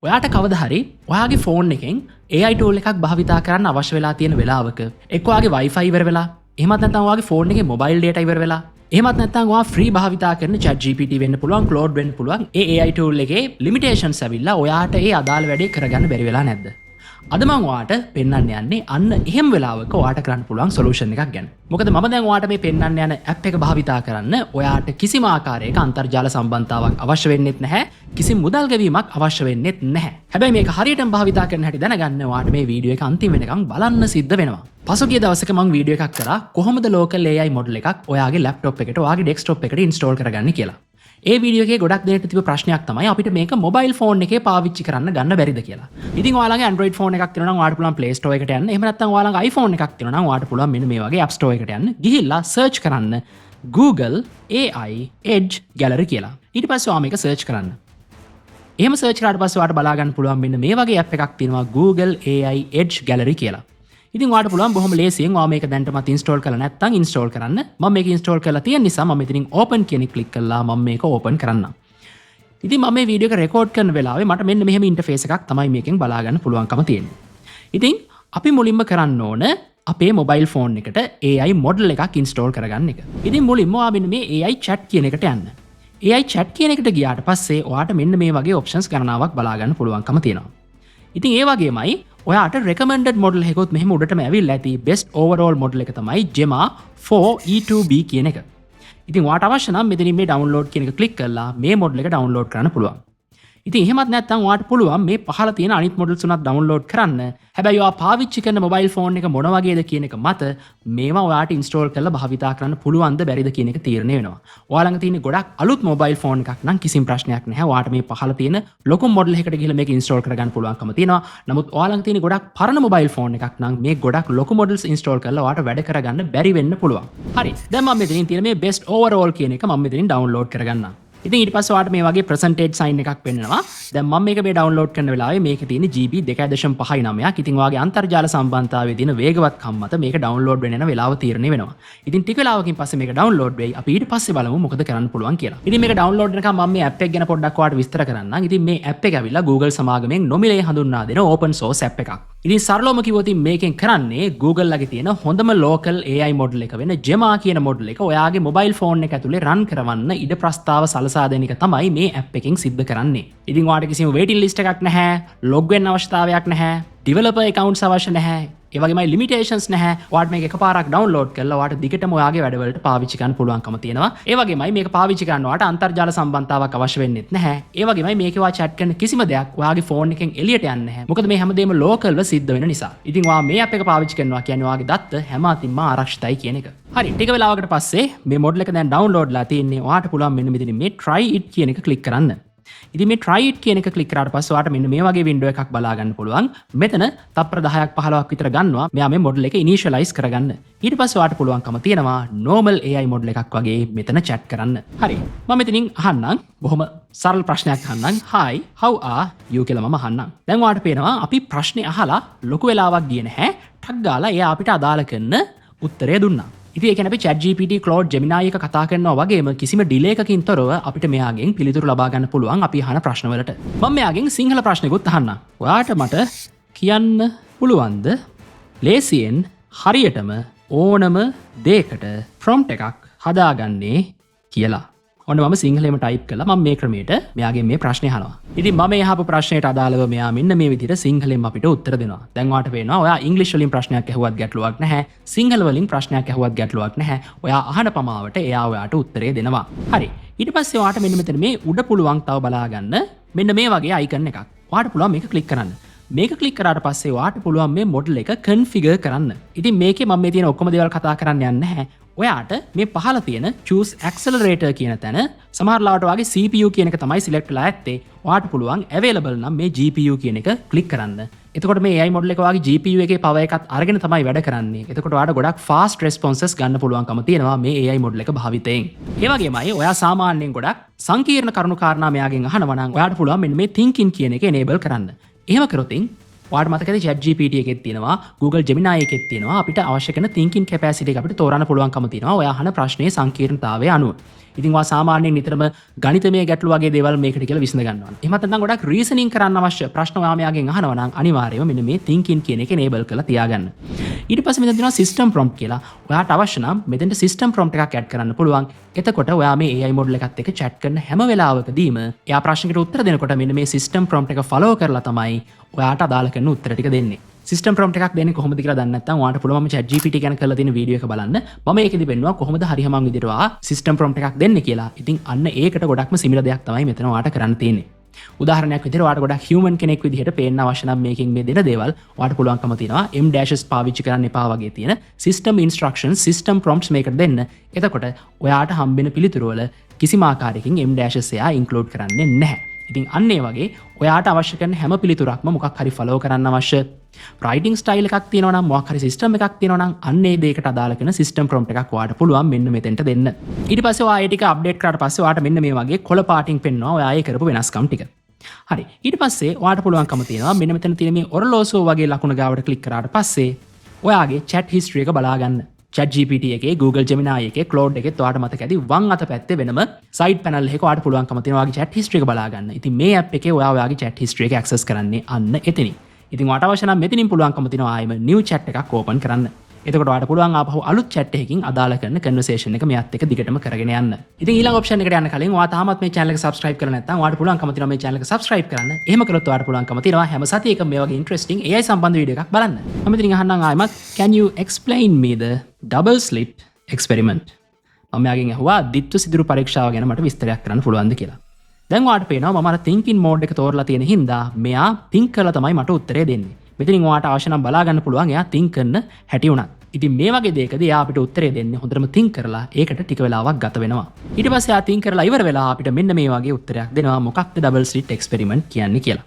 ඔයාට කවද හරි ඔයාගේ ෆෝන් එකෙන් AI ටූල් එකක් භාවිතා කරන්න අවශ්‍ය වෙලා තියෙන වෙලාවක එක්ක ඔයාගේ Wi-Fi ඉවර වෙලා එහෙමත් නැත්නම් ඔයාගේ ෆෝන් එකේ මොබයිල් data ඉවර වෙලා එහෙමත් නැත්නම් ඔයා ෆ්‍රී භාවිතා කරන ChatGPT වෙන්න පුළුවන් Claude වෙන්න පුළුවන් ඒ AI ටූල් එකේ limitations ඇවිල්ලා ඔයාට ඒ අදාළ වැඩේ කරගන්න බැරි වෙලා නැද්ද? අද මම ඔයාට පෙන්වන්න යන්නේ අන්න එහෙම වෙලාවක ඔයාට කරන්න පුළුවන් solution එකක් ගැන. මොකද මම දැන් ඔයාට මේ පෙන්වන්න යන app එක භාවිතා කරන්න ඔයාට කිසිම ආකාරයක අන්තර්ජාල සම්බන්ධතාවක් අවශ්‍ය වෙන්නේ නැහැ. කිසිම මුදල් ගෙවීමක් අවශ්‍ය වෙන්නේ නැහැ. හැබැයි මේක හරියටම භාවිතා කරන හැටි දැනගන්න ඔයාට මේ වීඩියෝ එක අන්තිම වෙනකන් බලන්න සිද්ධ වෙනවා. පසුගිය දවසක මම වීඩියෝ එකක් කරා කොහොමද local AI model එකක් ඔයාගේ laptop එකට ඔයාගේ desktop එකට install කරගන්නේ කියලා. ඒ වීඩියෝ එකේ ගොඩක් දෙනෙක්ට තිබ්බ ප්‍රශ්නයක් තමයි අපිට මේක මොබයිල් ෆෝන් එකේ පාවිච්චි කරන්න ගන්න බැරිද කියලා. ඉතින් ඔයාලගේ Android ෆෝන් එකක් තියෙනවා නම් ඔයාලට පුළුවන් Play Store එකට යන්න. එහෙම නැත්නම් ඔයාලගේ iPhone එකක් තියෙනවා නම් ඔයාලට පුළුවන් මෙන්න මේ වගේ App Store එකට යන්න. ගිහිල්ලා search කරන්න Google AI Edge Gallery කියලා. ඊට පස්සේ ඔයා මේක search කරන්න. එහෙම search කරාට පස්සේ ඔයාලට බලා ගන්න පුළුවන් මෙන්න මේ වගේ app එකක් තියෙනවා Google AI Edge Gallery කියලා. ඉතින් ඔයාලට පුළුවන් බොහොම ලේසියෙන් ඔයා මේක දැන්ටමත් install කරලා නැත්නම් install කරන්න. මම මේක install කරලා තියෙන නිසා මම මෙතනින් open කියන එක click කළා මම මේක open කරන්නම්. ඉතින් මම මේ වීඩියෝ එක record කරන වෙලාවේ මට මෙන්න මෙහෙම interface එකක් තමයි මේකෙන් බලා ගන්න පුළුවන්කම තියෙන්නේ. ඉතින් අපි මුලින්ම කරන්න ඕන අපේ mobile phone එකට AI model එකක් install කරගන්න එක. ඉතින් මුලින්ම ඔයා මෙන්න මේ AI chat කියන එකට යන්න. AI chat කියන එකට ගියාට පස්සේ ඔයාට මෙන්න මේ වගේ options ගණනාවක් බලා ගන්න පුළුවන්කම තියෙනවා. ඉතින් ඒ වගේමයි ඔයාට recommended model එකකුත් මෙහෙම උඩටම ඇවිල්ලා ඇති best overall model එක තමයි Gemma 4 E2B කියන එක. ඉතින් ඔයාට අවශ්‍ය නම් මෙතනින් මේ download කියන එක click කරලා මේ model එක download කරන්න පුළුවන්. ඉතින් එහෙමත් නැත්නම් ඔයාට පුළුවන් මේ පහළ තියෙන අනිත් models උනත් download කරන්න. හැබැයි ඔයා පාවිච්චි කරන mobile phone එක මොන වගේද කියන එක මත මේවා ඔයාට install කරලා භාවිතා කරන්න පුළුවන්ද බැරිද කියන එක තීරණය වෙනවා. ඔයා ළඟ තියෙන ගොඩක් අලුත් mobile phone එකක් නම් කිසිම ප්‍රශ්නයක් නැහැ. ඔයාට මේ පහළ තියෙන ලොකු model එකකට ගිහලා මේක install කරගන්න පුළුවන්කම තියෙනවා. නමුත් ඔයා ළඟ තියෙන ගොඩක් පරණ mobile phone එකක් නම් මේ ගොඩක් ලොකු models install කරලා ඔයාට වැඩ කරගන්න බැරි වෙන්න පුළුවන්. හරි. දැන් මම මෙතනින් තියෙන මේ best overall කියන එක මම මෙතනින් download කරගන්නම්. ඉතින් ඊට පස්සේ ඔයාලට මේ වගේ percentage sign එකක් පෙන්නනවා. දැන් මම මේක මේ download කරන වෙලාවේ මේකේ තියෙන GB 2.59ක්. ඉතින් ඔයාගේ අන්තර්ජාල සම්බන්ධතාවයේ තියෙන වේගවත්කම මත මේක download වෙන්න යන වෙලාව තීරණය වෙනවා. ඉතින් ටික වෙලාවකින් පස්සේ මේක download වෙයි. අපි ඊට පස්සේ බලමු මොකද කරන්න පුළුවන් කියලා. ඉතින් මේක download වෙනකම් මම මේ app එක ගැන පොඩ්ඩක් ඔයාලට විස්තර කරන්නම්. ඉතින් මේ app එක ඇවිල්ලා Google සමාගමෙන් නොමිලේ හඳුන්වා දෙන open source app එකක්. ඉතින් සරලවම කිව්වොත් මේකෙන් කරන්නේ Google ලගේ තියෙන හොඳම local AI model එක වෙන Gemma කියන model එක ඔයාගේ mobile phone එක ඇතුලේ run කරවන්න ඉඩ ප්‍රස්තාව සලසා දෙන එක තමයි මේ app එකෙන් සිද්ධ කරන්නේ. ඉතින් ඔයාට කිසිම waiting list එකක් නැහැ, log වෙන්න අවශ්‍යතාවයක් නැහැ, developer accounts අවශ්‍ය නැහැ. ඒ වගේමයි limitations නැහැ. ඔයාට මේක එකපාරක් download කරලා ඔයාට දිගටම ඔයාගේ වැඩවලට පාවිච්චි කරන්න පුළුවන්කම තියෙනවා. ඒ වගේමයි මේක පාවිච්චි කරන්න ඔයාට අන්තර්ජාල සම්බන්ධතාවක් අවශ්‍ය වෙන්නේ නැහැ. ඒ වගේමයි මේකේ ඔයා chat කරන කිසිම දෙයක් ඔයාගේ phone එකෙන් එළියට යන්නේ නැහැ. මොකද මේ හැමදේම localව සිද්ධ වෙන නිසා. ඉතින් ඔයා මේ app එක පාවිච්චි කරනවා කියන්නේ ඔයාගේ දත්ත හැම අතින්ම ආරක්ෂිතයි කියන එක. හරි. ටික වෙලාවකට පස්සේ මේ model එක දැන් download ලා තියෙන්නේ. ඔයාට පුළුවන් මෙන්න මෙතන මේ try it කියන එක click කරන්න. ඉතින් මේ try it කියන එක click කරාට පස්සේ ඔයාට මෙන්න මේ වගේ window එකක් බලා ගන්න පුළුවන්. මෙතන තප්පර 10ක් 15ක් විතර ගන්නවා මෙයා මේ model එක initialize කරගන්න. ඊට පස්සේ ඔයාට පුළුවන්කම තියෙනවා normal AI model එකක් වගේ මෙතන chat කරන්න. හරි. මම මෙතනින් අහන්නම් බොහොම සරල ප්‍රශ්නයක් අහන්නම්. hi how are you කියලා මම අහන්නම්. දැන් ඔයාට පේනවා අපි ප්‍රශ්නේ අහලා ලොකු වෙලාවක් ගියේ නැහැ. ටක් ගාලා එයා අපිට අදාළ කරන උත්තරය දුන්නා. ඉතින් ඒ කියන්නේ අපි ChatGPT Claude Gemini එක කතා කරනවා වගේම කිසිම delay එකකින් තොරව අපිට මෙයාගෙන් පිළිතුරු ලබා ගන්න පුළුවන් අපි අහන ප්‍රශ්න වලට. මම මෙයාගෙන් සිංහල ප්‍රශ්නෙකුත් අහන්නම්. ඔයාට මට කියන්න පුළුවන්ද ලේසියෙන් හරියටම ඕනම දෙයකට prompt එකක් හදාගන්නේ කියලා. ඔන්න මම සිංහලෙම type කළා. මම මේ ක්‍රමයට මෙයාගෙන් මේ ප්‍රශ්නේ අහනවා. ඉතින් මම එහාපු ප්‍රශ්නයට අදාළව මෙයා මෙන්න මේ විදිහට සිංහලෙන් අපිට උත්තර දෙනවා. දැන් ඔයාට පේනවා ඔයා ඉංග්‍රීසි වලින් ප්‍රශ්නයක් අහුවත් ගැටලුවක් නැහැ. සිංහල වලින් ප්‍රශ්නයක් අහුවත් ගැටලුවක් නැහැ. ඔයා අහන පමාවට එයා ඔයාට උත්තරේ දෙනවා. හරි. ඊට පස්සේ ඔයාට මෙන්න මෙතන මේ උඩ පුළුවන් තව බලා ගන්න මෙන්න මේ වගේ icon එකක්. ඔයාට පුළුවන් මේක click කරන්න. මේක click කරාට පස්සේ ඔයාට පුළුවන් මේ model එක configure කරන්න. ඉතින් මේකේ මම මේ තියෙන ඔක්කොම දේවල් කතා කරන්න යන්නේ නැහැ. ඔයාට මේ පහළ තියෙන choose accelerator කියන තැන සමහර ලාවට වගේ CPU කියන එක තමයි select වෙලා ඇත්තේ. ඔයාට පුළුවන් available නම් මේ GPU කියන එක click කරන්න. එතකොට මේ AI model එක වගේ GPU එකේ power එකත් අරගෙන තමයි වැඩ කරන්නේ. එතකොට ඔයාට ගොඩක් fast responses ගන්න පුළුවන්කම තියෙනවා මේ AI model එක භාවිතයෙන්. ඒ වගේමයි ඔයා සාමාන්‍යයෙන් ගොඩක් සංකීර්ණ කරුණු කාරණා මෙයාගෙන් අහනවා නම් ඔයාට පුළුවන් මෙන්න මේ thinking කියන එක enable කරන්න. එහෙම කරොතින් ඔයාලට මතකද chat GPT එකෙත් තියෙනවා Google Gemini එකෙත් තියෙනවා අපිට අවශ්‍ය කරන thinking capacity එක අපිට තෝරන්න පුළුවන්කම තියෙනවා ඔයා අහන ප්‍රශ්නේ සංකීර්ණතාවය අනුව. ඉතින් ඔයා සාමාන්‍යයෙන් නිතරම ගණිතමය ගැටලු වගේ දේවල් මේකට කියලා විසඳ ගන්නවා. එහෙම නැත්නම් ගොඩක් රීසනින් කරන්න අවශ්‍ය ප්‍රශ්න ඔයා මෙයාගෙන් අහනවා නම් අනිවාර්යයෙන්ම මෙන්න මේ thinking කියන එක enable කරලා තියාගන්න. ඊට පස්සේ මෙතන තියෙනවා system prompt කියලා. ඔයාට අවශ්‍ය නම් මෙතෙන්ට system prompt එකක් add කරන්න පුළුවන්. එතකොට ඔයා මේ AI model එකත් එක්ක chat කරන හැම වෙලාවකදීම එයා ප්‍රශ්නකට උත්තර දෙනකොට මෙන්න මේ system prompt එක follow කරලා තමයි ඔයාට අදාළ කරන උත්තර ටික දෙන්නේ. සිස්ටම් ප්‍රොම්ප්ට් එකක් දෙන්නේ කොහොමද කියලා දන්නේ නැත්නම් ඔයාලට පුළුවන් මම chat GPT ගැන කරලා තියෙන වීඩියෝ එක බලන්න. මම ඒකෙදි පෙන්නුවා කොහොමද හරියමං විදිහට ඔයා සිස්ටම් ප්‍රොම්ප්ට් එකක් දෙන්නේ කියලා. ඉතින් අන්න ඒකට ගොඩක්ම සිමිලර් දෙයක් තමයි මෙතන ඔයාලට කරන්න තියෙන්නේ. උදාහරණයක් විදිහට ඔයාලට ගොඩක් හියුමන් කෙනෙක් විදිහට පේන්න අවශ්‍ය නම් මේකෙන් මේ දෙන දේවල් ඔයාලට පුළුවන්කම තියෙනවා M dashes පාවිච්චි කරන්න එපා වගේ තියෙන system instructions system prompts මේකට දෙන්න. එතකොට ඔයාට හම්බෙන පිළිතුරු වල කිසිම ආකාරයකින් M dashes එයා include කරන්නේ නැහැ. ඉතින් අන්න ඒ වගේ ඔයාට අවශ්‍ය කරන හැම පිළිතුරක්ම මොකක් හරි ෆලෝ කරන්න අවශ්‍ය රයිටිං ස්ටයිල් එකක් තියෙනවා නම් මොකක් හරි සිස්ටම් එකක් තියෙනවා නම් අන්න ඒ දෙයකට අදාළ කරන සිස්ටම් ප්‍රොම්ප්ට් එකක් ඔයාට පුළුවන් මෙන්න මෙතෙන්ට දෙන්න. ඊට පස්සේ ඔයා ඒ ටික අප්ඩේට් කරාට පස්සේ ඔයාට මෙන්න මේ වගේ කොළ පාටින් පෙන්වනවා ඔයා ඒ කරපු වෙනස්කම් ටික. හරි. ඊට පස්සේ ඔයාට පුළුවන්කම තියෙනවා මෙන්න මෙතන තියෙන මේ ඔරලෝසුව වගේ ලකුණ ගාවට ක්ලික් කරාට පස්සේ ඔයාගේ chat history එක බලා ගන්න. chat GPT එකේ Google Gemini එකේ Claude එකේ ඔයාට මතක ඇති වම් අත පැත්තේ වෙනම side panel එකක ඔයාට පුළුවන්කම තියෙනවා ඔයාගේ chat history එක බලා ගන්න. ඉතින් මේ app එකේ ඔයා ඔයාගේ chat history එක access කරන්නේ අන්න එතනින්. ඉතින් ඔයාට අවශ්‍ය නම් මෙතනින් පුළුවන්කම තියෙනවා ආයෙම new chat එකක් open කරන්න. එතකොට ඔයාට පුළුවන් ආපහු අලුත් chat එකකින් අදාළ කරන conversation එක මෙයත් එක්ක දිගටම කරගෙන යන්න. ඉතින් ඊළඟ option එකට යන්න කලින් ඔයා තාමත් මේ channel එක subscribe කරලා නැත්නම් ඔයාට පුළුවන්කම තියෙනවා මේ channel එක subscribe කරන්න. එහෙම කළොත් ඔයාට පුළුවන්කම තියෙනවා හැම සතියකම මේ වගේ interesting AI සම්බන්ධ වීඩියෝ එකක් බලන්න. මම ඉතින් අහන්නම් ආයෙමත් can you explain me the double slit experiment? මම යාගෙන් අහුවා දිත්තු සිදුරු පරීක්ෂාව ගැන මට විස්තරයක් කරන්න පුළුවන්ද කියලා. දැන් ඔයාට පේනවා මම අර thinking mode එක තෝරලා තියෙන හින්දා මෙයා think කරලා තමයි මට උත්තරේ දෙන්නේ. මෙතනින් ඔයාට අවශ්‍ය නම් බලා ගන්න පුළුවන් එයා think කරන හැටි උනත්. ඉතින් මේ වගේ දෙයකදී එයා අපිට උත්තරේ දෙන්නේ හොඳටම think කරලා ඒකට ටික වෙලාවක් ගත වෙනවා. ඊට පස්සේ එයා think කරලා ඉවර වෙලා අපිට මෙන්න මේ වගේ උත්තරයක් දෙනවා මොකක්ද double slit experiment කියන්නේ කියලා.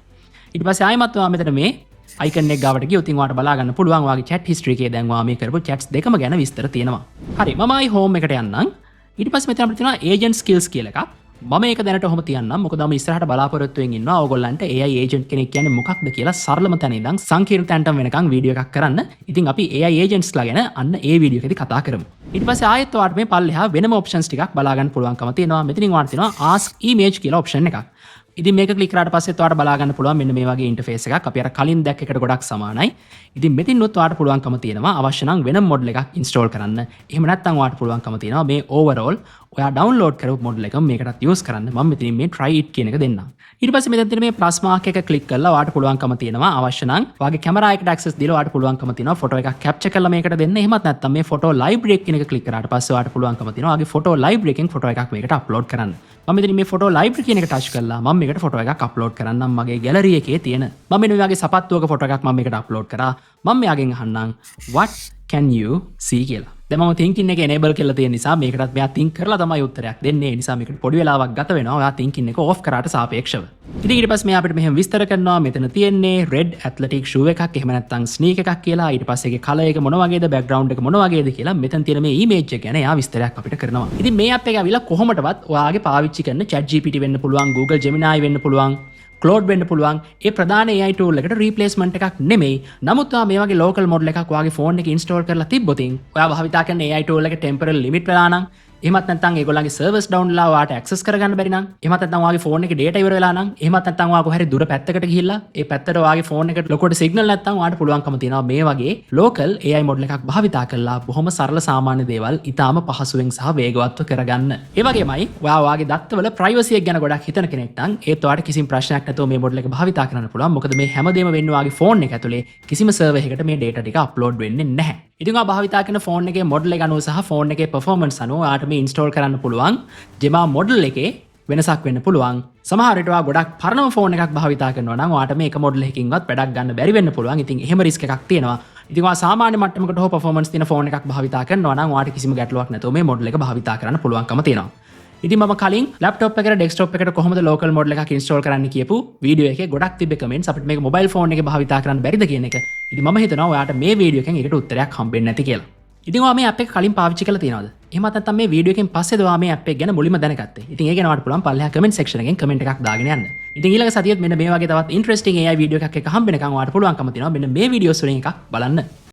ඊට පස්සේ ආයෙමත් ඔයා මෙතන මේ icon එක ගාවට ගියොත් ඉතින් ඔයාට බලා ගන්න පුළුවන් ඔයාගේ chat history එකේ දැන් ඔයා මේ කරපු chats දෙකම ගැන විස්තර තියෙනවා. හරි මම ආයි home එකට යන්නම්. ඊට පස්සේ මෙතන අපිට තියෙනවා agent skills කියලා එකක්. මම ඒක දැනට ඔහොම තියන්නම් මොකද මම ඉස්සරහට බලාපොරොත්තු වෙමින් ඉන්නවා ඕගොල්ලන්ට AI agent කෙනෙක් කියන්නේ මොකක්ද කියලා සරලම තැන ඉඳන් සංකීර්ණ තැනටම වෙනකන් වීඩියෝ එකක් කරන්න. ඉතින් අපි AI agentsලා ගැන අන්න ඒ වීඩියෝ එකේදී කතා කරමු. ඊට පස්සේ ආයෙත් ඔයාලට මේ පල්ලෙහා වෙනම options ටිකක් බලා ගන්න පුළුවන්කම තියෙනවා. මෙතනින් ඔයාලට තියෙනවා ask image කියලා option එකක්. ඉතින් මේක ක්ලික් කරාට පස්සේ ඔයාලට බලා ගන්න පුළුවන් මෙන්න මේ වගේ ඉන්ටර්ෆේස් එකක්. අපි අර කලින් දැක්ක එකට ගොඩක් සමානයි. ඉතින් මෙතින්නුත් ඔයාලට පුළුවන්කම තියෙනවා අවශ්‍ය නම් වෙනම මොඩල් එකක් ඉන්ස්ටෝල් කරන්න. එහෙම නැත්නම් ඔයාලට පුළුවන්කම තියෙනවා මේ overall ඔයා ඩවුන්ලෝඩ් කරපු මොඩල් එක මේකටත් යූස් කරන්න. මම මෙතනින් මේ try it කියන එක දෙන්නම්. ඊට පස්සේ මෙතන තියෙන මේ plus mark එක ක්ලික් කරලා ඔයාලට පුළුවන්කම තියෙනවා අවශ්‍ය නම් ඔයාගේ කැමරා එකට access දීලා ඔයාලට පුළුවන්කම තියෙනවා ෆොටෝ එකක් capture කරලා මේකට දෙන්න. එහෙමත් නැත්නම් මේ photo library කියන එක ක්ලික් කරාට පස්සේ ඔයාලට පුළුවන්කම තියෙනවා ඔයාගේ photo library එකෙන් ෆොටෝ එකක් මේකට upload කරන්න. මම මෙතන මේ photo library කියන එක touch කරලා මම මේකට ෆොටෝ එකක් upload කරන්නම් මගේ gallery එකේ තියෙන. මම මෙන්න මේ වගේ සපත්තුවක ෆොටෝ එකක් මම මේකට upload කරා. මම මෙයාගෙන් අහන්නම් what can you see කියලා. දැන් මම thinking එක enable කරලා තියෙන නිසා මේකටත් මෙයා think කරලා තමයි උත්තරයක් දෙන්නේ. ඒ නිසා මේකට පොඩි වෙලාවක් ගත වෙනවා. ඔයා thinking එක off කරාට සාපේක්ෂව. ඉතින් ඊට පස්සේ මෙයා අපිට මෙහෙම විස්තර කරනවා මෙතන තියෙන්නේ red athletic shoe එකක් එහෙම නැත්නම් sneak එකක් කියලා. ඊට පස්සේ ඒකේ color එක මොන වගේද background එක මොන වගේද කියලා මෙතන තියෙන මේ image එක ගැන එයා විස්තරයක් අපිට කරනවා. ඉතින් මේ app එක ඇවිල්ලා කොහොමඩවත් ඔයාගේ පාවිච්චි කරන chat GPT වෙන්න පුළුවන් Google Gemini වෙන්න පුළුවන් Claude වෙන්න පුළුවන් ඒ ප්‍රධාන AI tool එකට replacement එකක් නෙමෙයි. නමුත් ඔයා මේ වගේ local model එකක් ඔයාගේ phone එකේ install කරලා තිබ්බොතින් ඔයා භාවිතා කරන AI tool එක temporary limit වෙලා නම් එහෙමත් නැත්නම් ඒගොල්ලන්ගේ servers down වෙලා ඔයාට access කරගන්න බැරි නම් එහෙමත් නැත්නම් ඔයාගේ phone එකේ data ඉවර වෙලා නම් එහෙමත් නැත්නම් ඔයා කොහරි දුර පැත්තකට ගිහිල්ලා ඒ පැත්තට ඔයාගේ phone එකට ලොකුවට signal නැත්නම් ඔයාට පුළුවන්කම තියෙනවා මේ වගේ local AI model එකක් භාවිතා කරලා බොහොම සරල සාමාන්‍ය දේවල් ඉතාම පහසුවෙන් සහ වේගවත්ව කරගන්න. ඒ වගේමයි ඔයා ඔයාගේ දත්තවල privacy එක ගැන ගොඩක් හිතන කෙනෙක් නම් ඒත් ඔයාට කිසිම ප්‍රශ්නයක් නැතුව මේ model එක භාවිතා කරන්න පුළුවන්. මොකද මේ හැමදේම වෙන්නේ ඔයාගේ phone එක ඇතුලේ කිසිම server එකකට මේ data ටික upload වෙන්නේ නැහැ. ඉතින් ඔයා භාවිතා කරන phone එකේ model එක අනුව සහ phone එකේ performance අනුව ඔයාට මේ install කරන්න පුළුවන් Gemma model එකේ වෙනසක් වෙන්න පුළුවන්. සමහර විට ඔයා ගොඩක් පරණම phone එකක් භාවිතා කරනවා නම් ඔයාට මේක model එකකින්වත් වැඩක් ගන්න බැරි වෙන්න පුළුවන්. ඉතින් එහෙම risk එකක් තියෙනවා. ඉතින් ඔයා සාමාන්‍ය මට්ටමකට හෝ performance තියෙන phone එකක් භාවිතා කරනවා නම් ඔයාට කිසිම ගැටලුවක් නැතුව මේ model එක භාවිතා කරන්න පුළුවන්කම තියෙනවා. ඉතින් මම කලින් laptop එකට desktop එකට කොහොමද local model එකක් install කරන්න කියපු වීඩියෝ එකේ ගොඩක් තිබ්බ comments අපිට මේක mobile phone එකේ භාවිතා කරන්න බැරිද කියන එක. ඉතින් මම හිතනවා ඔයාට මේ වීඩියෝ එකෙන් ඒකට උත්තරයක් හම්බෙන්නේ නැති කියලා. ඉතින් ඔයා මේ app එක කලින් පාවිච්චි කරලා තියෙනවද? එහෙමත් නැත්නම් මේ වීඩියෝ එකෙන් පස්සේද ඔයා මේ app එක ගැන මුලින්ම දැනගත්තේ? ඉතින් ඒක ගැන ඔයාලට පුළුවන් පල්ලෙහා comment section එකෙන් comment එකක් දාගෙන යන්න. ඉතින් ඊළඟ සතියේත් මෙන්න මේ වගේ තවත් ඉන්ට්‍රෙස්ටිං AI වීඩියෝ එකක් එක හම්බෙනකන් ඔයාලට පුළුවන්කම තියෙනවා මෙන්න මේ වීඩියෝස් වලින් එකක් බලන්න.